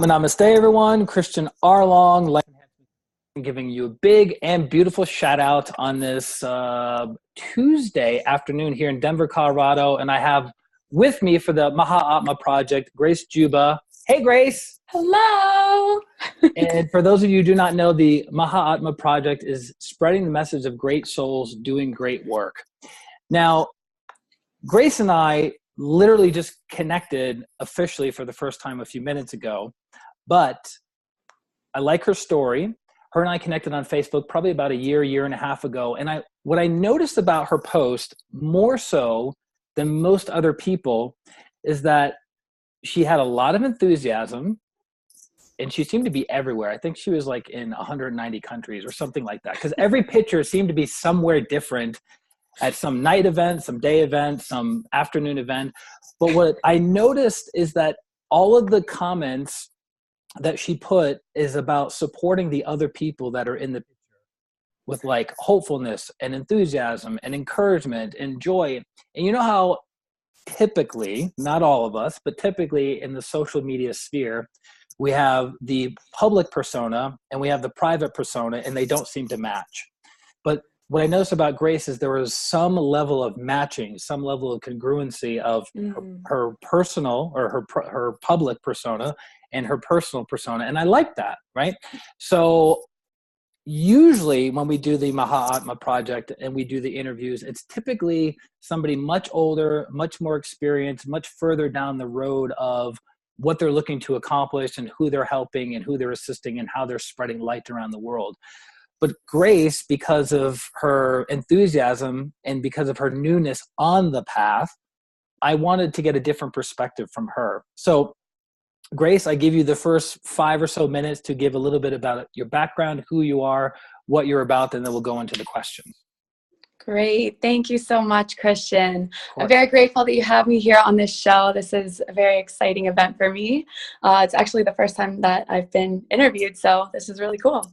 Namaste, everyone. ChristianRLong, giving you a big and beautiful shout out on this Tuesday afternoon here in Denver, Colorado. And I have with me for the Mahatma project, Grace Juba. Hey, Grace. Hello. And for those of you who do not know, the Mahatma project is spreading the message of great souls doing great work. Now, Grace and I literally just connected officially for the first time a few minutes ago, but I like her story. Her and I connected on Facebook probably about a year and a half ago. And what I noticed about her post more so than most other people is that she had a lot of enthusiasm and she seemed to be everywhere. I think she was like in 190 countries or something like that, because every picture seemed to be somewhere different, at some night event, some day event, some afternoon event. But what I noticed is that all of the comments that she put is about supporting the other people that are in the picture with like hopefulness and enthusiasm and encouragement and joy. And you know how typically, not all of us, but typically in the social media sphere, we have the public persona and we have the private persona, and they don't seem to match. But what I noticed about Grace is there was some level of matching, some level of congruency of her personal or her public persona and her personal persona. And I like that, right? So usually when we do the Mahatma project and we do the interviews, it's typically somebody much older, much more experienced, much further down the road of what they're looking to accomplish and who they're helping and who they're assisting and how they're spreading light around the world. But Grace, because of her enthusiasm and because of her newness on the path, I wanted to get a different perspective from her. So Grace, I give you the first 5 or so minutes to give a little bit about your background, who you are, what you're about, and then we'll go into the questions. Great. Thank you so much, Christian. I'm very grateful that you have me here on this show. This is a very exciting event for me. It's actually the first time that I've been interviewed, so this is really cool.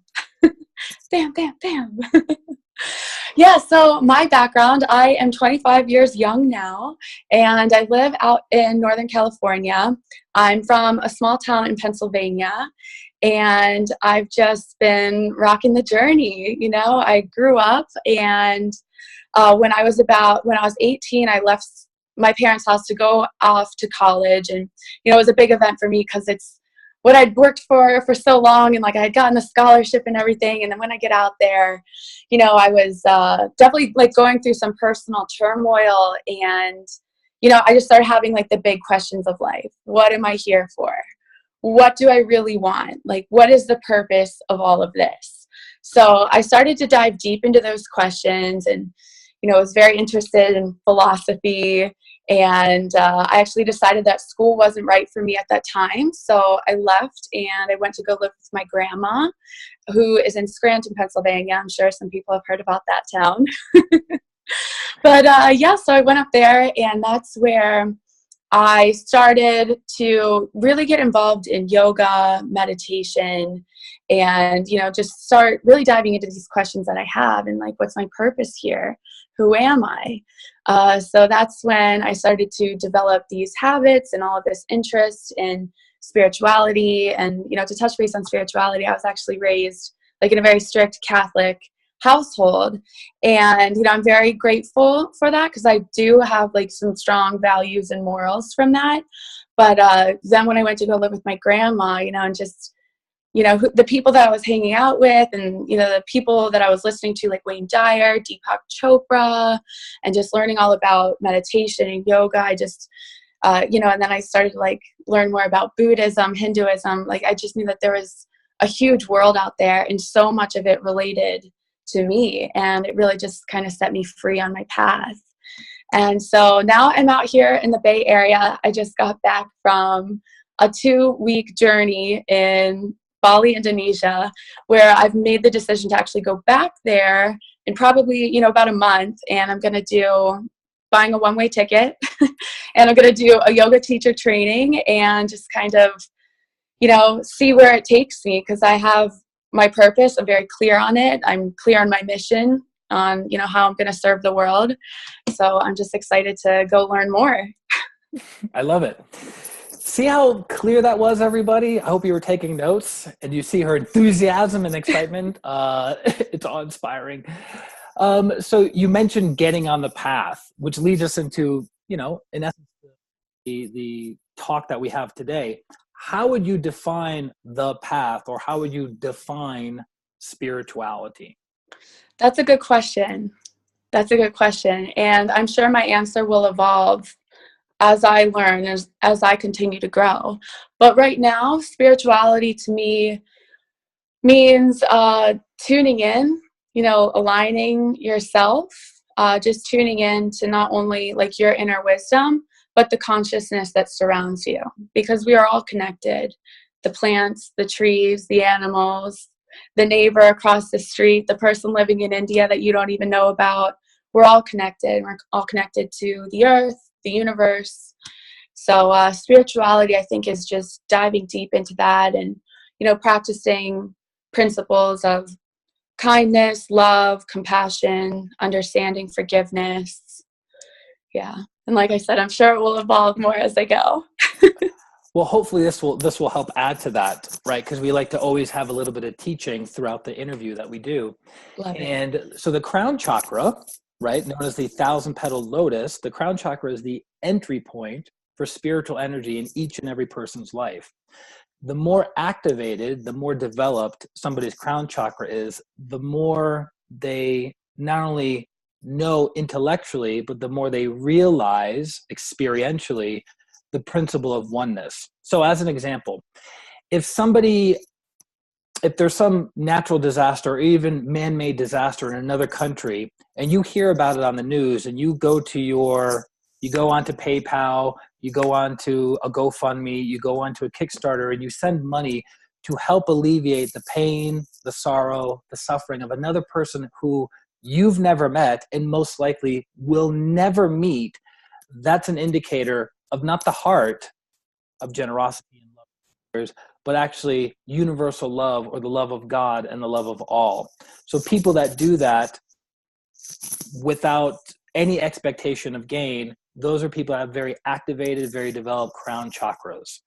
Bam, bam, bam. Yeah, so my background, I am 25 years young now, and I live out in Northern California. I'm from a small town in Pennsylvania, and I've just been rocking the journey. You know, I grew up, and when I was 18, I left my parents' house to go off to college, and, you know, it was a big event for me because it's what I'd worked for so long, and like I had gotten a scholarship and everything. And then when I get out there, you know, I was definitely like going through some personal turmoil, and, you know, I just started having like the big questions of life. What am I here for? What do I really want? Like, what is the purpose of all of this? So I started to dive deep into those questions, and, you know, I was very interested in philosophy. And I actually decided that school wasn't right for me at that time. So I left and I went to go live with my grandma, who is in Scranton, Pennsylvania. I'm sure some people have heard about that town. But yeah, so I went up there, and that's where I started to really get involved in yoga, meditation, and, you know, just start really diving into these questions that I have, and like, what's my purpose here? Who am I? So that's when I started to develop these habits and all of this interest in spirituality. And, you know, to touch base on spirituality, I was actually raised like in a very strict Catholic household. And, you know, I'm very grateful for that, because I do have like some strong values and morals from that. But then when I went to go live with my grandma, you know, and just, you know, the people that I was hanging out with, and, you know, the people that I was listening to, like Wayne Dyer, Deepak Chopra, and just learning all about meditation and yoga, I just, you know, and then I started to like learn more about Buddhism, Hinduism. Like, I just knew that there was a huge world out there, and so much of it related to me. And it really just kind of set me free on my path. And so now I'm out here in the Bay Area. I just got back from a 2-week journey in Bali, Indonesia, where I've made the decision to actually go back there in probably, you know, about a month. And I'm going to do buying a one-way ticket and I'm going to do a yoga teacher training and just kind of, you know, see where it takes me, because I have my purpose. I'm very clear on it. I'm clear on my mission, on, you know, how I'm going to serve the world. So I'm just excited to go learn more. I love it. See how clear that was, everybody? I hope you were taking notes and you see her enthusiasm and excitement. It's awe-inspiring. So you mentioned getting on the path, which leads us into, in essence, the talk that we have today. How would you define the path, or how would you define spirituality? That's a good question. And I'm sure my answer will evolve as I learn, as I continue to grow. But right now, spirituality to me means tuning in, aligning yourself, just tuning in to not only like your inner wisdom, but the consciousness that surrounds you, because we are all connected. The plants, the trees, the animals, the neighbor across the street, the person living in India that you don't even know about. We're all connected. We're all connected to the earth, the universe. So spirituality, I think, is just diving deep into that and, practicing principles of kindness, love, compassion, understanding, forgiveness. Yeah. And like I said, I'm sure it will evolve more as I go. Well, hopefully this will help add to that, right? Because we like to always have a little bit of teaching throughout the interview that we do. Love it. And so the crown chakra, right, known as the 1,000-petaled lotus, the crown chakra is the entry point for spiritual energy in each and every person's life. The more activated, the more developed somebody's crown chakra is, the more they not only know intellectually, but the more they realize experientially the principle of oneness. So as an example, if there's some natural disaster or even man-made disaster in another country, and you hear about it on the news, and you go onto PayPal, you go onto a GoFundMe, you go onto a Kickstarter, and you send money to help alleviate the pain, the sorrow, the suffering of another person who you've never met and most likely will never meet, that's an indicator of not the heart of generosity and love for others, but actually universal love, or the love of God and the love of all. So people that do that without any expectation of gain, those are people that have very activated, very developed crown chakras.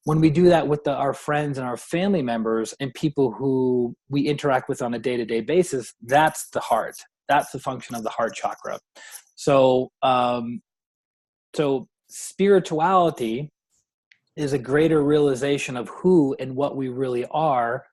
When we do that with our friends and our family members and people who we interact with on a day-to-day basis, that's the heart. That's the function of the heart chakra. So spirituality is a greater realization of who and what we really are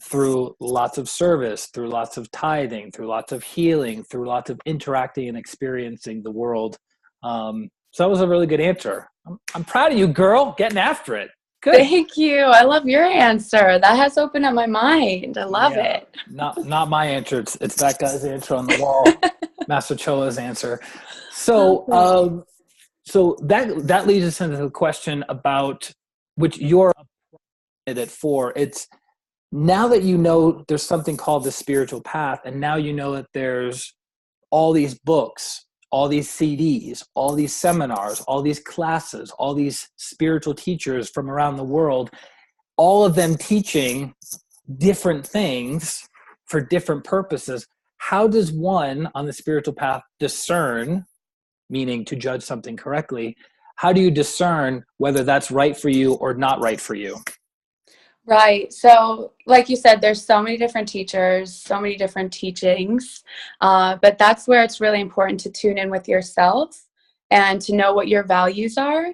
through lots of service, through lots of tithing, through lots of healing, through lots of interacting and experiencing the world. So that was a really good answer. I'm proud of you, girl, getting after it. Good. Thank you. I love your answer. That has opened up my mind. I love it. Not my answer. It's that guy's answer on the wall, Master Chola's answer. So so that leads us into the question about which you're a candidate for. It's now that you know there's something called the spiritual path, and now you know that there's all these books, all these CDs, all these seminars, all these classes, all these spiritual teachers from around the world, all of them teaching different things for different purposes. How does one on the spiritual path discern, meaning to judge something correctly? How do you discern whether that's right for you or not right for you? Right. So like you said, there's so many different teachers, so many different teachings, but that's where it's really important to tune in with yourself and to know what your values are.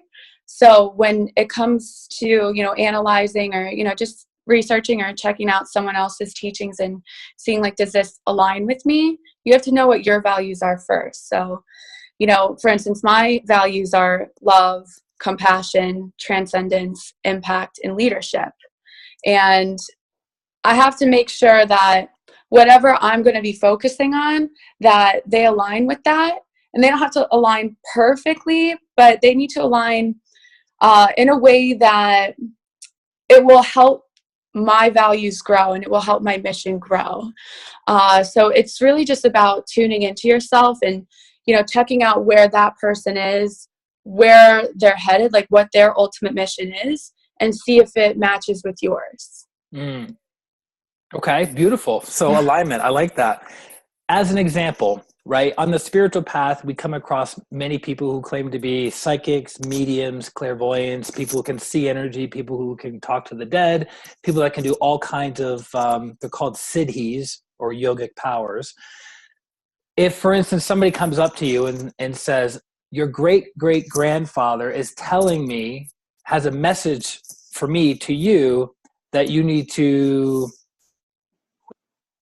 So when it comes to, analyzing or, just researching or checking out someone else's teachings and seeing like, does this align with me? You have to know what your values are first. So, for instance, my values are love, compassion, transcendence, impact, and leadership. And I have to make sure that whatever I'm going to be focusing on, that they align with that. And they don't have to align perfectly, but they need to align in a way that it will help my values grow and it will help my mission grow. So it's really just about tuning into yourself and, checking out where that person is, where they're headed, like what their ultimate mission is, and see if it matches with yours. Okay, beautiful. So alignment, I like that. As an example, right? On the spiritual path, we come across many people who claim to be psychics, mediums, clairvoyants, people who can see energy, people who can talk to the dead, people that can do all kinds of, they're called siddhis or yogic powers. If, for instance, somebody comes up to you and says, your great-great-grandfather is telling me, has a message for me to you that you need to,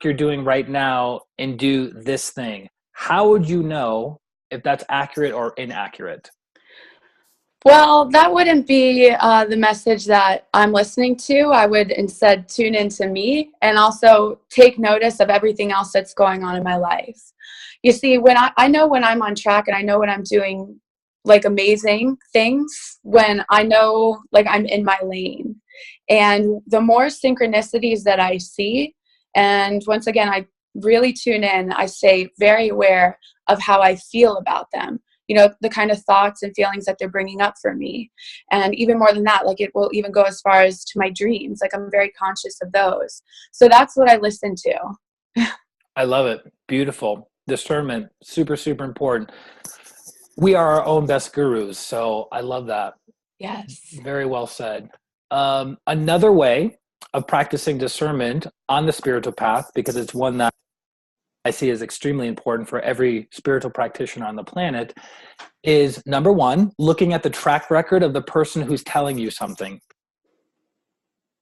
you're doing right now and do this thing. How would you know if that's accurate or inaccurate? Well, that wouldn't be the message that I'm listening to. I would instead tune into me and also take notice of everything else that's going on in my life. You see, when I know when I'm on track, and I know when I'm doing like amazing things, when I know like I'm in my lane. And the more synchronicities that I see, and once again, I really tune in, I stay very aware of how I feel about them, you know, the kind of thoughts and feelings that they're bringing up for me. And even more than that, like it will even go as far as to my dreams. Like I'm very conscious of those. So that's what I listen to. I love it. Beautiful. Discernment, super, super important. We are our own best gurus. So I love that. Yes. Very well said. Another way of practicing discernment on the spiritual path, because it's one that I see as extremely important for every spiritual practitioner on the planet, is number one, looking at the track record of the person who's telling you something,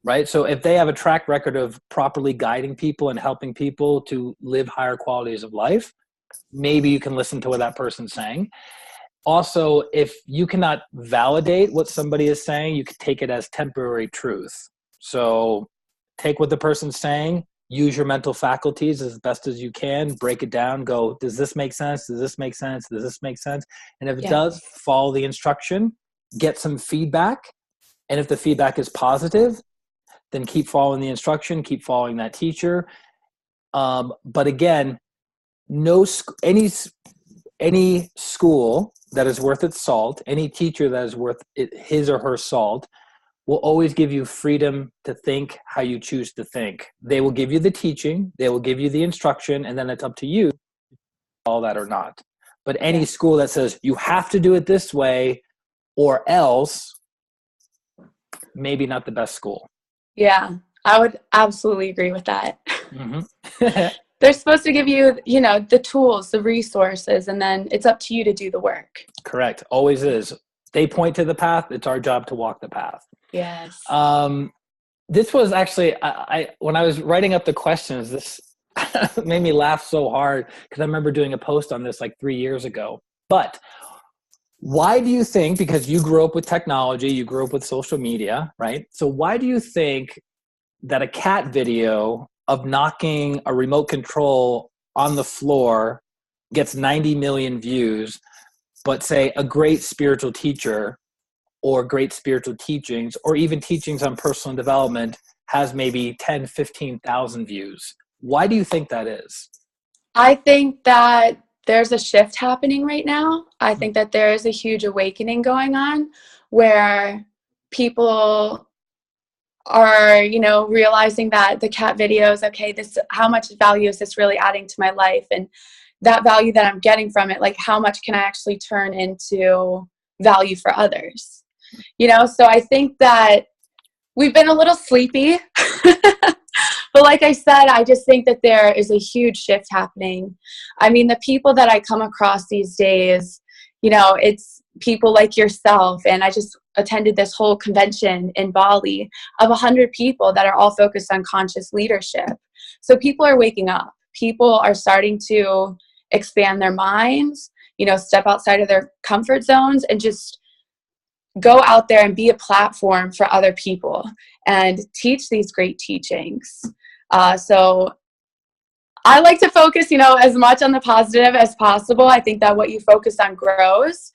right? So if they have a track record of properly guiding people and helping people to live higher qualities of life, maybe you can listen to what that person's saying. Also, if you cannot validate what somebody is saying, you can take it as temporary truth. So take what the person's saying, use your mental faculties as best as you can, break it down, go, does this make sense? Does this make sense? Does this make sense? And if it does, follow the instruction, get some feedback. And if the feedback is positive, then keep following the instruction, keep following that teacher. But again, any school that is worth its salt, any teacher that is worth his or her salt, will always give you freedom to think how you choose to think. They will give you the teaching, they will give you the instruction, and then it's up to you to follow that or not. But any school that says you have to do it this way or else, maybe not the best school. Yeah, I would absolutely agree with that. Mm-hmm. They're supposed to give you, you know, the tools, the resources, and then it's up to you to do the work. Correct. Always is. They point to the path. It's our job to walk the path. Yes. This was actually, when I was writing up the questions, this made me laugh so hard because I remember doing a post on this like 3 years ago. But why do you think, because you grew up with technology, you grew up with social media, right? So why do you think that a cat video of knocking a remote control on the floor gets 90 million views, but say a great spiritual teacher or great spiritual teachings or even teachings on personal development has maybe 10, 15,000 views? Why do you think that is? I think that there's a shift happening right now. I think that there is a huge awakening going on where people are, you know, realizing that the cat videos, okay, this, how much value is this really adding to my life? And that value that I'm getting from it, like how much can I actually turn into value for others? You know, so I think that we've been a little sleepy, but like I said, I just think that there is a huge shift happening. I mean, the people that I come across these days, you know, it's people like yourself, and I just attended this whole convention in Bali of 100 people that are all focused on conscious leadership. So people are waking up. People are starting to expand their minds, you know, step outside of their comfort zones and just go out there and be a platform for other people and teach these great teachings. So I like to focus, you know, as much on the positive as possible. I think that what you focus on grows.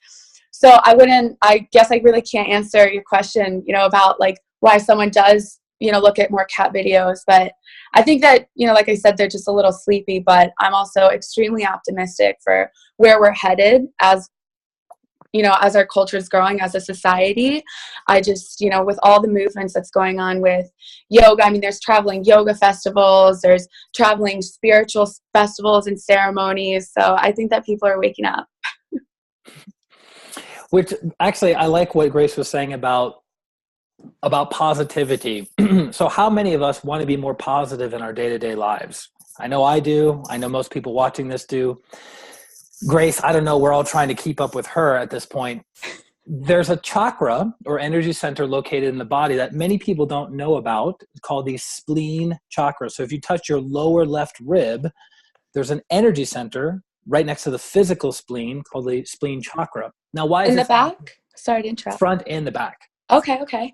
So I guess I really can't answer your question, you know, about like why someone does, you know, look at more cat videos. But I think that, you know, like I said, they're just a little sleepy, but I'm also extremely optimistic for where we're headed as, as our culture is growing as a society, I just, with all the movements that's going on with yoga, I mean, there's traveling yoga festivals, there's traveling spiritual festivals and ceremonies. So I think that people are waking up. Which actually, I like what Grace was saying about positivity. So how many of us want to be more positive in our day-to-day lives? I know I do. I know most people watching this do. Grace, I don't know, we're all trying to keep up with her at this point. There's a chakra or energy center located in the body that many people don't know about. It's called the spleen chakra. So if you touch your lower left rib, there's an energy center right next to the physical spleen called the spleen chakra. Now, why is in the this back? Sorry to interrupt. Front and the back. Okay.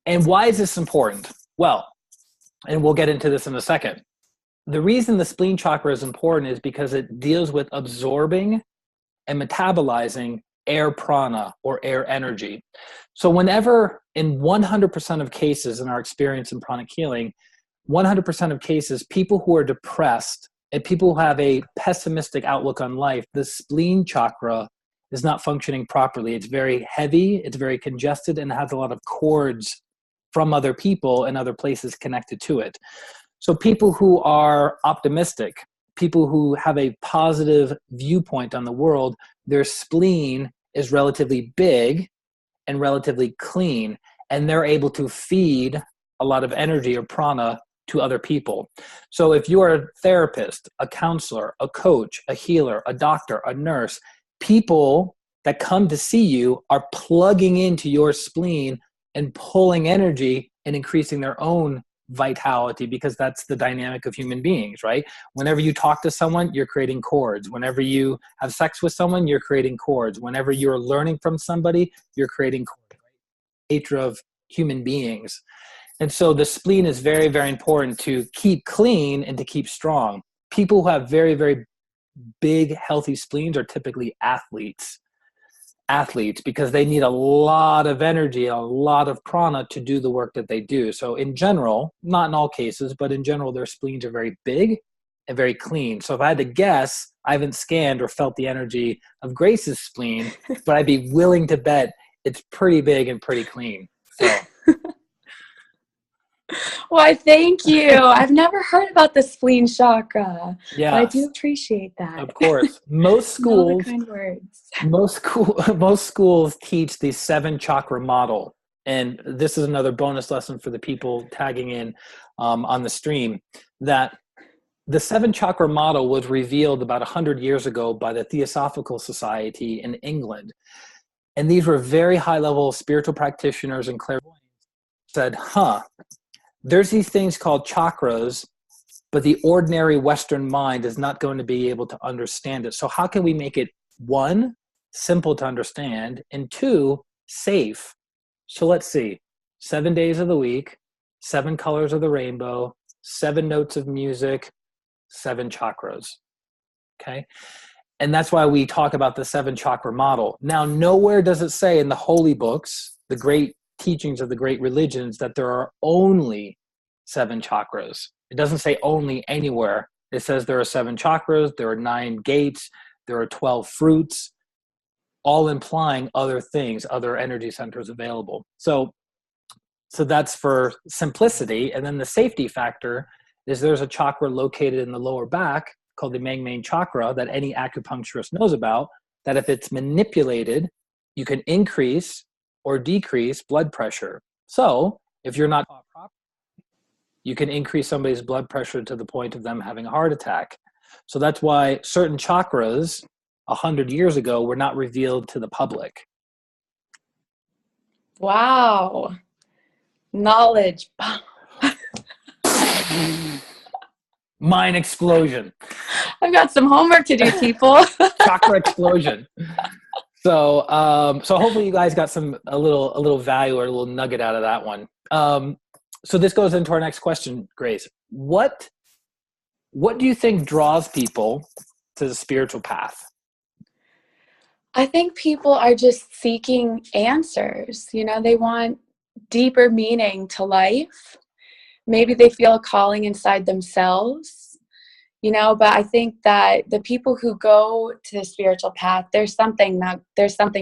And why is this important? Well, and we'll get into this in a second. The reason the spleen chakra is important is because it deals with absorbing and metabolizing air prana or air energy. So whenever, in 100% of cases in our experience in pranic healing, 100% of cases, people who are depressed and people who have a pessimistic outlook on life, the spleen chakra is not functioning properly. It's very heavy, it's very congested, and it has a lot of cords from other people and other places connected to it. So people who are optimistic, people who have a positive viewpoint on the world, their spleen is relatively big and relatively clean, and they're able to feed a lot of energy or prana to other people. So if you are a therapist, a counselor, a coach, a healer, a doctor, a nurse, people that come to see you are plugging into your spleen and pulling energy and increasing their own vitality, because that's the dynamic of human beings, right? Whenever you talk to someone, you're creating cords. Whenever you have sex with someone, you're creating cords. Whenever you're learning from somebody, you're creating cords. Nature of human beings. And so the spleen is very, very important to keep clean and to keep strong. People who have very, very big, healthy spleens are typically athletes because they need a lot of energy, a lot of prana to do the work that they do. So in general, not in all cases, but in general, their spleens are very big and very clean. So if I had to guess, I haven't scanned or felt the energy of Grace's spleen, but I'd be willing to bet it's pretty big and pretty clean. So. Why, thank you. I've never heard about the spleen chakra. Yeah, but I do appreciate that. Of course. Most schools, kind words. most schools teach the 7 chakra model. And this is another bonus lesson for the people tagging in on the stream, that the 7 chakra model was revealed about 100 years ago by the Theosophical Society in England. And these were very high-level spiritual practitioners and clairvoyants said, there's these things called chakras, but the ordinary Western mind is not going to be able to understand it. So how can we make it, 1, simple to understand, and 2, safe? So let's see, 7 days of the week, 7 colors of the rainbow, 7 notes of music, 7 chakras, okay? And that's why we talk about the 7 chakra model. Now, nowhere does it say in the holy books, the great teachings of the great religions, that there are only 7 chakras. It doesn't say only anywhere. It says there are 7 chakras, there are 9 gates, there are 12 fruits, all implying other things, other energy centers available. So that's for simplicity. And then the safety factor is there's a chakra located in the lower back called the Main chakra that any acupuncturist knows about, that if it's manipulated, you can increase or decrease blood pressure. So if you're not taught properly, you can increase somebody's blood pressure to the point of them having a heart attack. So that's why certain chakras 100 years ago were not revealed to the public. Wow. Knowledge. Mind explosion. I've got some homework to do, people. Chakra explosion. So hopefully you guys got a little value or a little nugget out of that one. So this goes into our next question, Grace. What do you think draws people to the spiritual path? I think people are just seeking answers. They want deeper meaning to life. Maybe they feel a calling inside themselves. but I think that the people who go to the spiritual path, there's something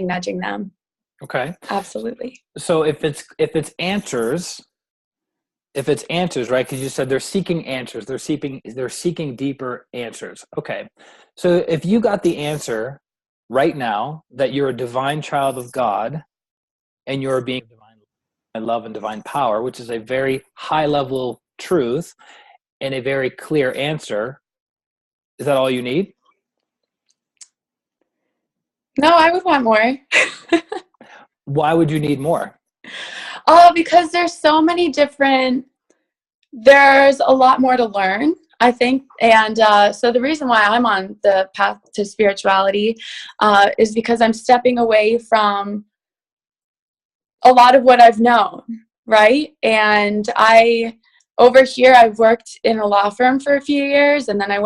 nudging them. Okay. Absolutely. So if it's answers, right? Because you said they're seeking answers. They're seeking deeper answers. Okay. So if you got the answer right now that you're a divine child of God and you're being divine love and divine power, which is a very high level truth and a very clear answer, is that all you need? No, I would want more. Why would you need more? Because there's a lot more to learn, I think. And so the reason why I'm on the path to spirituality is because I'm stepping away from a lot of what I've known, right? And over here, I've worked in a law firm for a few years, and then I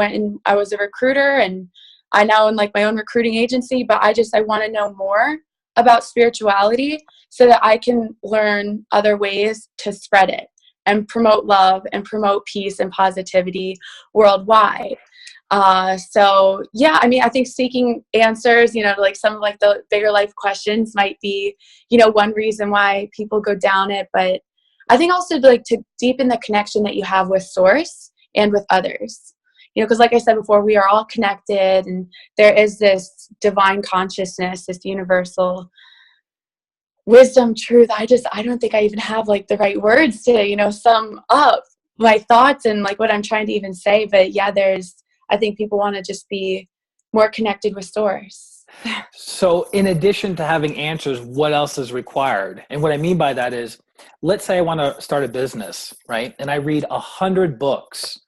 was a recruiter, and I now own like my own recruiting agency, but I want to know more about spirituality so that I can learn other ways to spread it and promote love and promote peace and positivity worldwide. So yeah, I mean, I think seeking answers, like some of like the bigger life questions might be, one reason why people go down it. But I think also to deepen the connection that you have with source and with others, because like I said before, we are all connected and there is this divine consciousness, this universal wisdom, truth. I don't think I even have like the right words to, sum up my thoughts and like what I'm trying to even say. But yeah, I think people want to just be more connected with source. So in addition to having answers, what else is required? And what I mean by that is, let's say I want to start a business, right? And I read 100 books.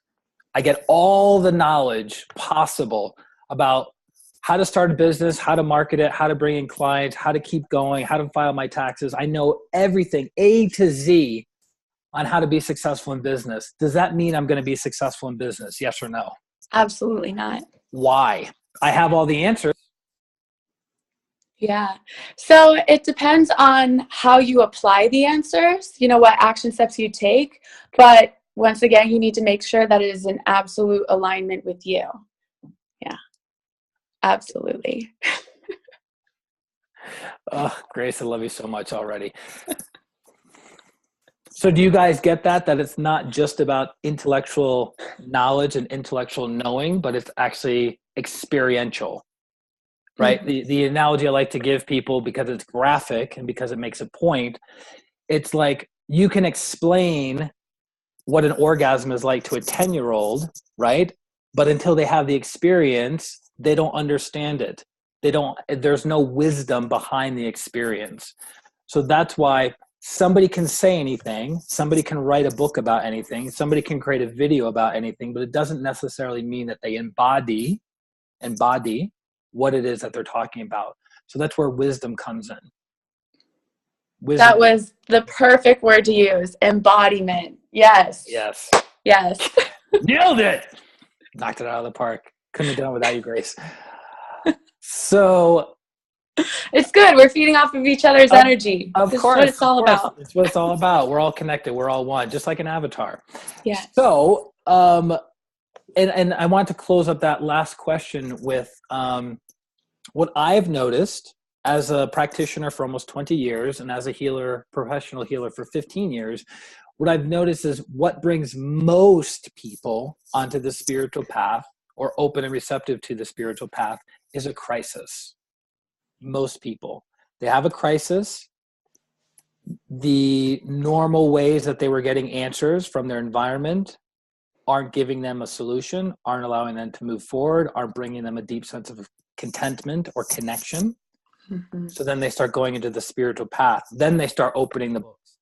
I get all the knowledge possible about how to start a business, how to market it, how to bring in clients, how to keep going, how to file my taxes. I know everything, A to Z, on how to be successful in business. Does that mean I'm going to be successful in business? Yes or no? Absolutely not. Why? I have all the answers. Yeah. So it depends on how you apply the answers, what action steps you take. But once again, you need to make sure that it is in absolute alignment with you. Yeah, absolutely. Oh, Grace, I love you so much already. So do you guys get that it's not just about intellectual knowledge and intellectual knowing, but it's actually experiential, right? Mm-hmm. The analogy I like to give people, because it's graphic and because it makes a point, it's like you can explain what an orgasm is like to a 10-year-old, right? But until they have the experience, they don't understand it. There's no wisdom behind the experience. So that's why somebody can say anything, somebody can write a book about anything, somebody can create a video about anything, but it doesn't necessarily mean that they embody what it is that they're talking about. So that's where wisdom comes in. Wisdom. That was the perfect word to use. Embodiment. Yes. Yes. Yes. Nailed it. Knocked it out of the park. Couldn't have done it without you, Grace. So it's good. We're feeding off of each other's energy. Of This course. is what it's all about. It's what it's all about. We're all connected. We're all one, just like an avatar. Yeah. So, and I want to close up that last question with what I've noticed as a practitioner for almost 20 years and as a healer, professional healer for 15 years. What I've noticed is what brings most people onto the spiritual path or open and receptive to the spiritual path is a crisis. Most people, they have a crisis. The normal ways that they were getting answers from their environment aren't giving them a solution, aren't allowing them to move forward, aren't bringing them a deep sense of contentment or connection. Mm-hmm. So then they start going into the spiritual path. Then they start opening the books,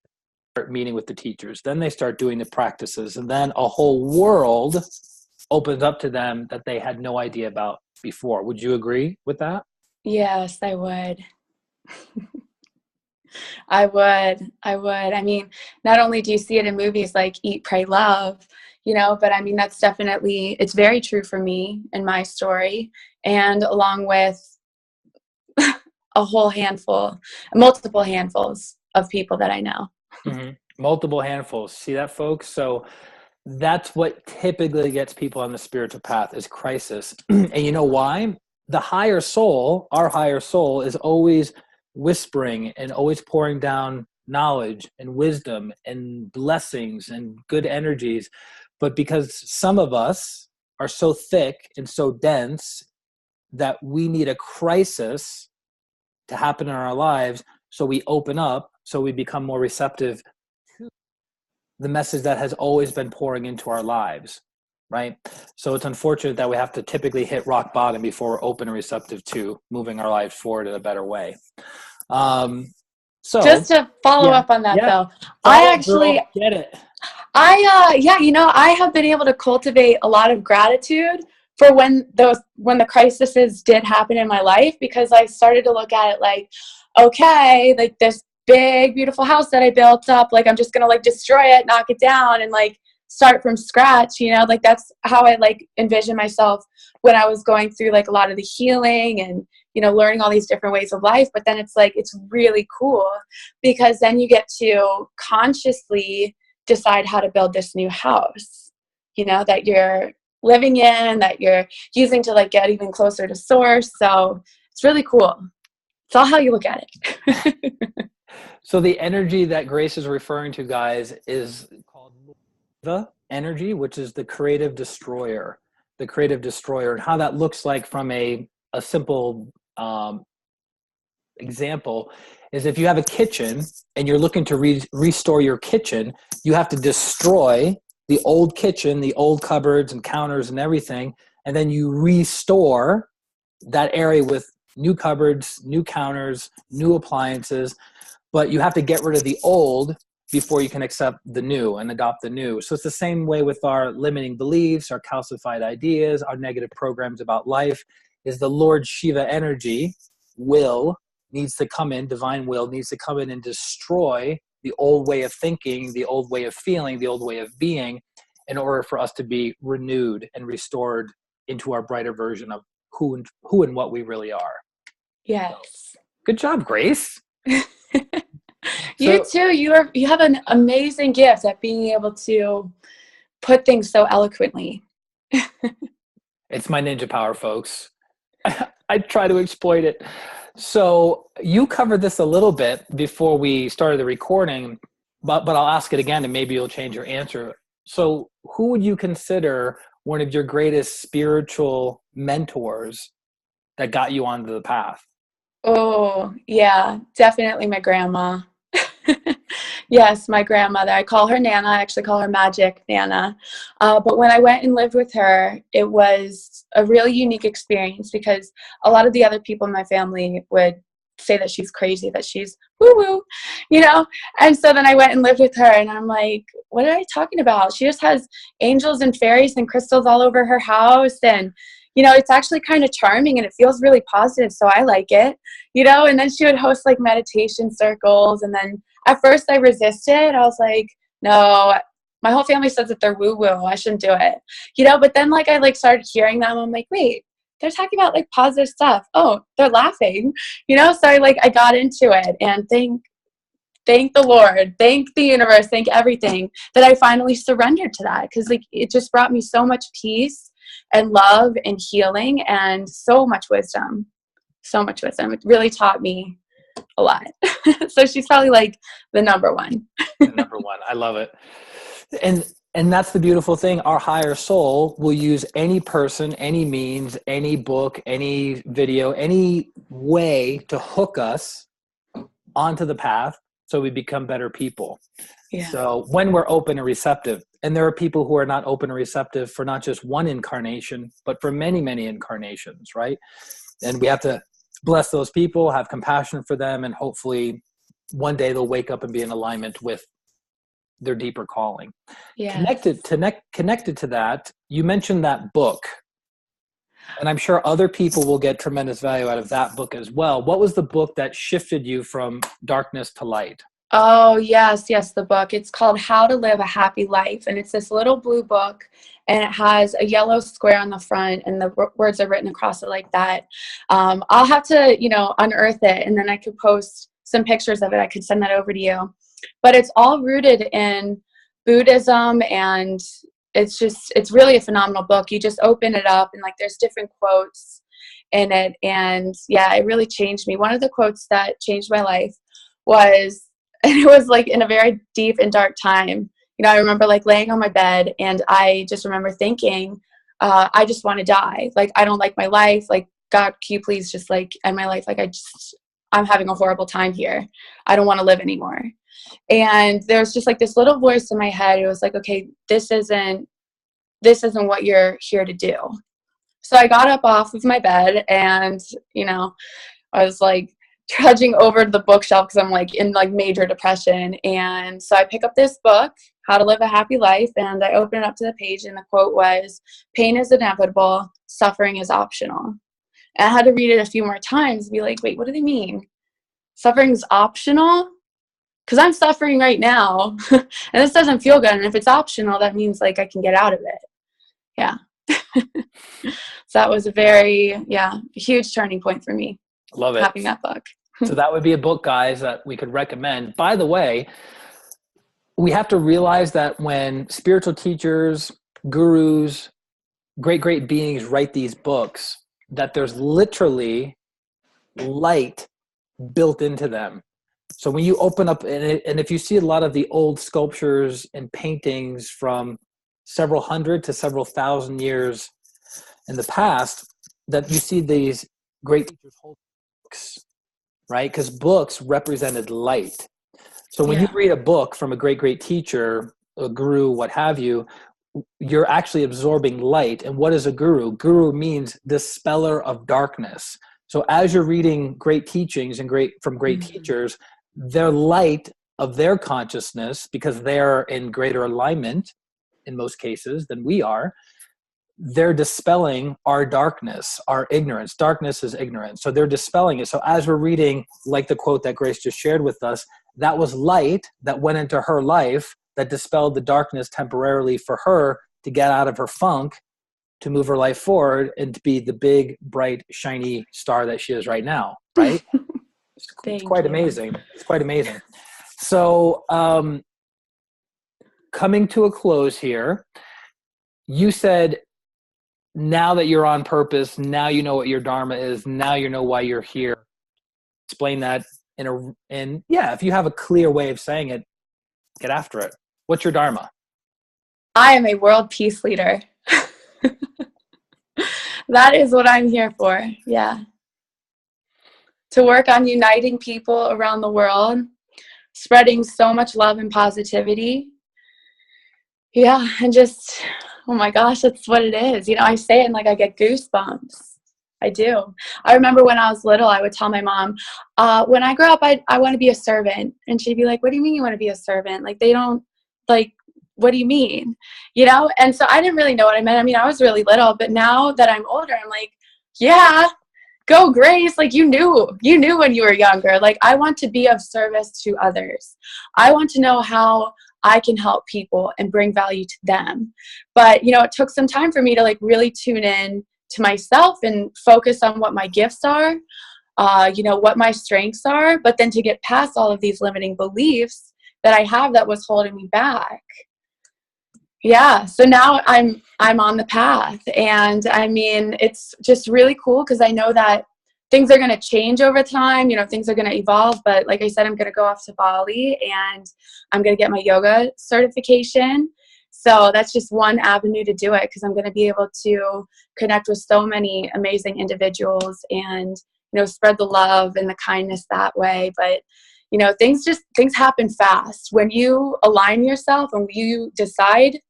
start meeting with the teachers. Then they start doing the practices. And then a whole world opens up to them that they had no idea about before. Would you agree with that? Yes, I would. I would. I mean, not only do you see it in movies like Eat, Pray, Love, but I mean, it's very true for me and my story, and along with multiple handfuls of people that I know. Mm-hmm. Multiple handfuls. See that, folks? So that's what typically gets people on the spiritual path, is crisis. And you know why? The higher soul, our higher soul, is always whispering and always pouring down knowledge and wisdom and blessings and good energies. But because some of us are so thick and so dense that we need a crisis to happen in our lives, so we open up, so we become more receptive to the message that has always been pouring into our lives, right? So it's unfortunate that we have to typically hit rock bottom before we're open and receptive to moving our lives forward in a better way. So just to follow up on that, though, I actually get it. I have been able to cultivate a lot of gratitude for when the crises did happen in my life, because I started to look at it like, okay, like this big, beautiful house that I built up, like I'm just going to like destroy it, knock it down, and like start from scratch, like that's how I like envision myself when I was going through like a lot of the healing and, learning all these different ways of life. But then it's like, it's really cool because then you get to consciously decide how to build this new house, that you're living in, that you're using to like get even closer to source. So it's really cool. It's all how you look at it. So the energy that Grace is referring to, guys, is called the energy, which is the creative destroyer. The creative destroyer, and how that looks like from a simple example is, if you have a kitchen and you're looking to restore your kitchen, you have to destroy the old kitchen, the old cupboards and counters and everything, and then you restore that area with new cupboards, new counters, new appliances. But you have to get rid of the old before you can accept the new and adopt the new. So it's the same way with our limiting beliefs, our calcified ideas, our negative programs about life. Is the Lord Shiva energy, will, needs to come in, divine will needs to come in and destroy the old way of thinking, the old way of feeling, the old way of being, in order for us to be renewed and restored into our brighter version of who and what we really are. Yes. So, good job, Grace. You too. You have an amazing gift at being able to put things so eloquently. It's my ninja power, folks. I try to exploit it. So you covered this a little bit before we started the recording, but I'll ask it again and maybe you'll change your answer. So who would you consider one of your greatest spiritual mentors that got you onto the path? Oh, yeah, definitely my grandma. Yes, my grandmother. I call her Nana. I actually call her Magic Nana. But when I went and lived with her, it was a really unique experience because a lot of the other people in my family would say that she's crazy, that she's woo-woo, And so then I went and lived with her, and I'm like, what are you talking about? She just has angels and fairies and crystals all over her house, and it's actually kind of charming and it feels really positive. So I like it, and then she would host like meditation circles. And then at first I resisted. I was like, no, my whole family says that they're woo-woo. I shouldn't do it, but then like I like started hearing them. I'm like, wait, they're talking about like positive stuff. Oh, they're laughing, So I got into it, and thank the Lord, thank the universe, thank everything that I finally surrendered to that. Cause like, it just brought me so much peace and love and healing and so much wisdom. It really taught me a lot. So she's probably like the number one. The number one. I love it. And that's the beautiful thing. Our higher soul will use any person, any means, any book, any video, any way to hook us onto the path so we become better people. Yeah. So when we're open and receptive, and there are people who are not open and receptive for not just one incarnation, but for many, many incarnations, right? And we have to bless those people, have compassion for them, and hopefully one day they'll wake up and be in alignment with their deeper calling. Yes. Connected to that, you mentioned that book, and I'm sure other people will get tremendous value out of that book as well. What was the book that shifted you from darkness to light? Oh, yes, the book. It's called How to Live a Happy Life, and it's this little blue book, and it has a yellow square on the front, and the words are written across it like that. I'll have to, unearth it, and then I could post some pictures of it. I could send that over to you. But it's all rooted in Buddhism and it's really a phenomenal book. You just open it up and like there's different quotes in it. And yeah, it really changed me. One of the quotes that changed my life was, and it was like in a very deep and dark time. You know, I remember like laying on my bed and I just remember thinking, I just want to die. Like, I don't like my life. Like, God, can you please just like end my life? Like, I'm having a horrible time here. I don't want to live anymore. And there's just like this little voice in my head. It was like, okay, this isn't what you're here to do. So I got up off of my bed and, you know, I was like trudging over to the bookshelf because I'm like in like major depression. And so I pick up this book, How to Live a Happy Life, and I open it up to the page and the quote was, pain is inevitable, suffering is optional. And I had to read it a few more times and be like, wait, what do they mean? Suffering is optional? Because I'm suffering right now and this doesn't feel good. And if it's optional, that means like I can get out of it. Yeah. So that was a very, huge turning point for me. Love it. Having that book. So that would be a book, guys, that we could recommend. By the way, we have to realize that when spiritual teachers, gurus, great beings write these books, that there's literally light built into them. So when you open up, and if you see a lot of the old sculptures and paintings from several hundred to several thousand years in the past, that you see these great teachers hold books, right? Because books represented light. So when you read a book from a great teacher, a guru, what have you, you're actually absorbing light. And what is a guru? Guru means dispeller of darkness. So as you're reading great teachings and from great teachers, their light of their consciousness, because they're in greater alignment in most cases than we are, they're dispelling our darkness, our ignorance. Darkness is ignorance. So they're dispelling it. So as we're reading, like the quote that Grace just shared with us, that was light that went into her life that dispelled the darkness temporarily for her to get out of her funk, to move her life forward and to be the big, bright, shiny star that she is right now, right? It's quite amazing. It's quite amazing. So coming to a close here, you said, now that you're on purpose, now you know what your Dharma is, now you know why you're here. Explain that if you have a clear way of saying it, get after it. What's your Dharma? I am a world peace leader. That is what I'm here for. Yeah. To work on uniting people around the world, spreading so much love and positivity. Yeah. And just, oh my gosh, that's what it is. You know, I say it and like I get goosebumps. I do. I remember when I was little, I would tell my mom, when I grow up, I want to be a servant. And she'd be like, what do you mean you want to be a servant? Like, they don't, like, what do you mean? You know? And so I didn't really know what I meant. I mean, I was really little, but now that I'm older, I'm like, yeah, go Grace. Like, you knew when you were younger. Like, I want to be of service to others. I want to know how I can help people and bring value to them. But, you know, it took some time for me to like really tune in to myself and focus on what my gifts are, you know, what my strengths are, but then to get past all of these limiting beliefs that I have that was holding me back. Yeah. So now I'm on the path, and I mean, it's just really cool because I know that things are going to change over time, you know, things are going to evolve, but like I said, I'm going to go off to Bali and I'm going to get my yoga certification. So that's just one avenue to do it, because I'm going to be able to connect with so many amazing individuals and, you know, spread the love and the kindness that way. But, you know, things happen fast. When you align yourself and you decide,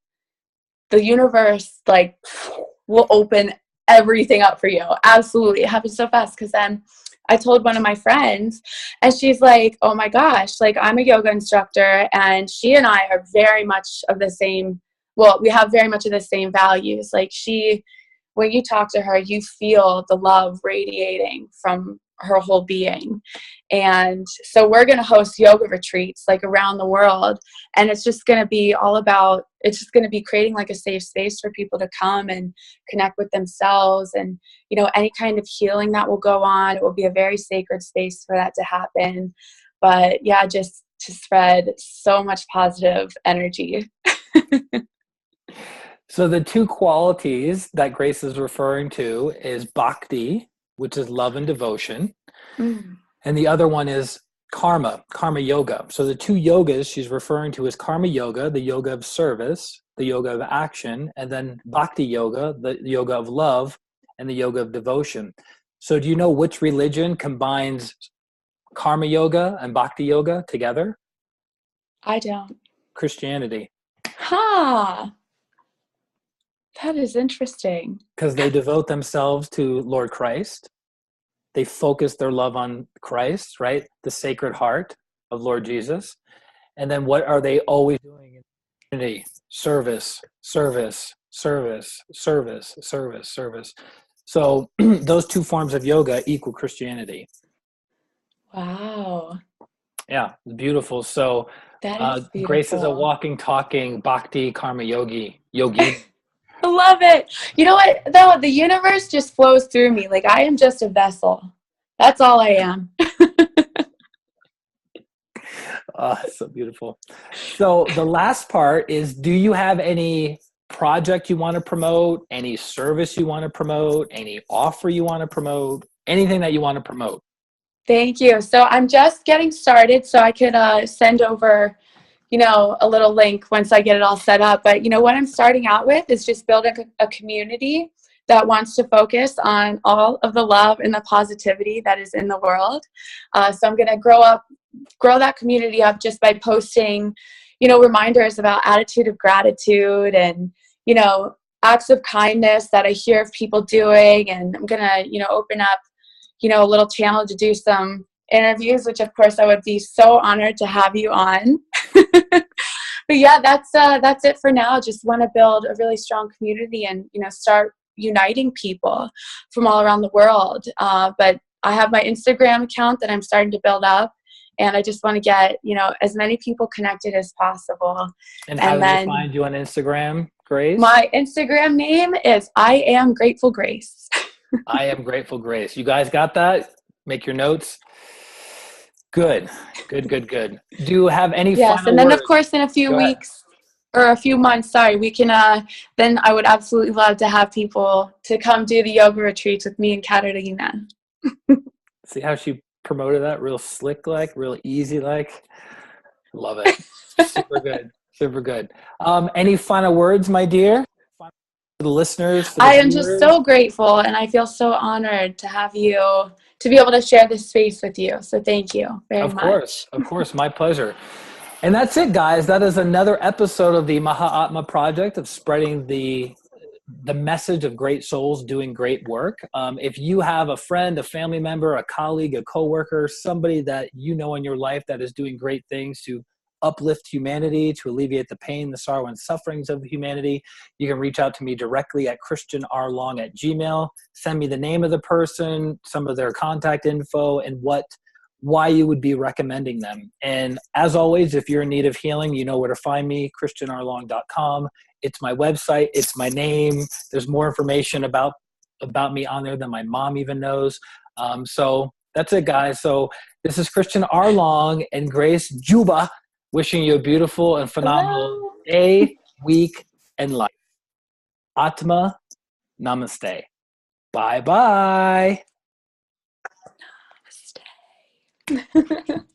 the universe like will open everything up for you. Absolutely. It happens so fast. Because then I told one of my friends and she's like, oh my gosh, like I'm a yoga instructor and she and I are very much of the same. Well, we have very much of the same values. Like when you talk to her, you feel the love radiating from her whole being. And so we're going to host yoga retreats like around the world. And it's just going to be it's just going to be creating like a safe space for people to come and connect with themselves. And, you know, any kind of healing that will go on, it will be a very sacred space for that to happen. But yeah, just to spread so much positive energy. So the two qualities that Grace is referring to is bhakti, which is love and devotion. Mm. And the other one is karma yoga. So the two yogas she's referring to is karma yoga, the yoga of service, the yoga of action, and then bhakti yoga, the yoga of love, and the yoga of devotion. So do you know which religion combines karma yoga and bhakti yoga together? I don't. Christianity. Ha! That is interesting. Because they devote themselves to Lord Christ. They focus their love on Christ, right? The Sacred Heart of Lord Jesus. And then what are they always doing in community? Service, service, service, service, service, service. So those two forms of yoga equal Christianity. Wow. Yeah, beautiful. So That is beautiful. Grace is a walking, talking bhakti karma yogi. I love it. You know what, though? The universe just flows through me. Like, I am just a vessel. That's all I am. Oh, so beautiful. So the last part is, do you have any project you want to promote, any service you want to promote, any offer you want to promote, anything that you want to promote? Thank you. So I'm just getting started, so I could send over, a little link once I get it all set up. But, what I'm starting out with is just building a community that wants to focus on all of the love and the positivity that is in the world. So I'm going to grow that community up just by posting, reminders about attitude of gratitude and, acts of kindness that I hear of people doing. And I'm going to, open up, a little channel to do some interviews, which of course I would be so honored to have you on. But yeah, that's it for now. Just want to build a really strong community and, start uniting people from all around the world. But I have my Instagram account that I'm starting to build up, and I just want to get, as many people connected as possible. And how do they find you on Instagram, Grace? My Instagram name is I Am Grateful Grace. I Am Grateful Grace. You guys got that? Make your notes. Good. Do you have any final Yes, and then words? of course in a few weeks or a few months, we can, then I would absolutely love to have people to come do the yoga retreats with me and Katarina. See how she promoted that? Real slick, real easy, Love it. Super good. Any final words, my dear? For the listeners? For the I am viewers? just so grateful, and I feel so honored to have you, to be able to share this space with you. So thank you very much. Of course, my pleasure. And that's it, guys. That is another episode of the Mahatma Project of spreading the message of great souls doing great work. If you have a friend, a family member, a colleague, a coworker, somebody that you know in your life that is doing great things to uplift humanity, to alleviate the pain, the sorrow, and sufferings of humanity, you can reach out to me directly at ChristianRLong@gmail. Send me the name of the person, some of their contact info, and why you would be recommending them. And as always, if you're in need of healing, you know where to find me, ChristianRLong.com. It's my website. It's my name. There's more information about me on there than my mom even knows. So that's it, guys. So this is Christian R. Long and Grace Juba wishing you a beautiful and phenomenal day, week, and life. Atma, namaste. Bye-bye. Namaste.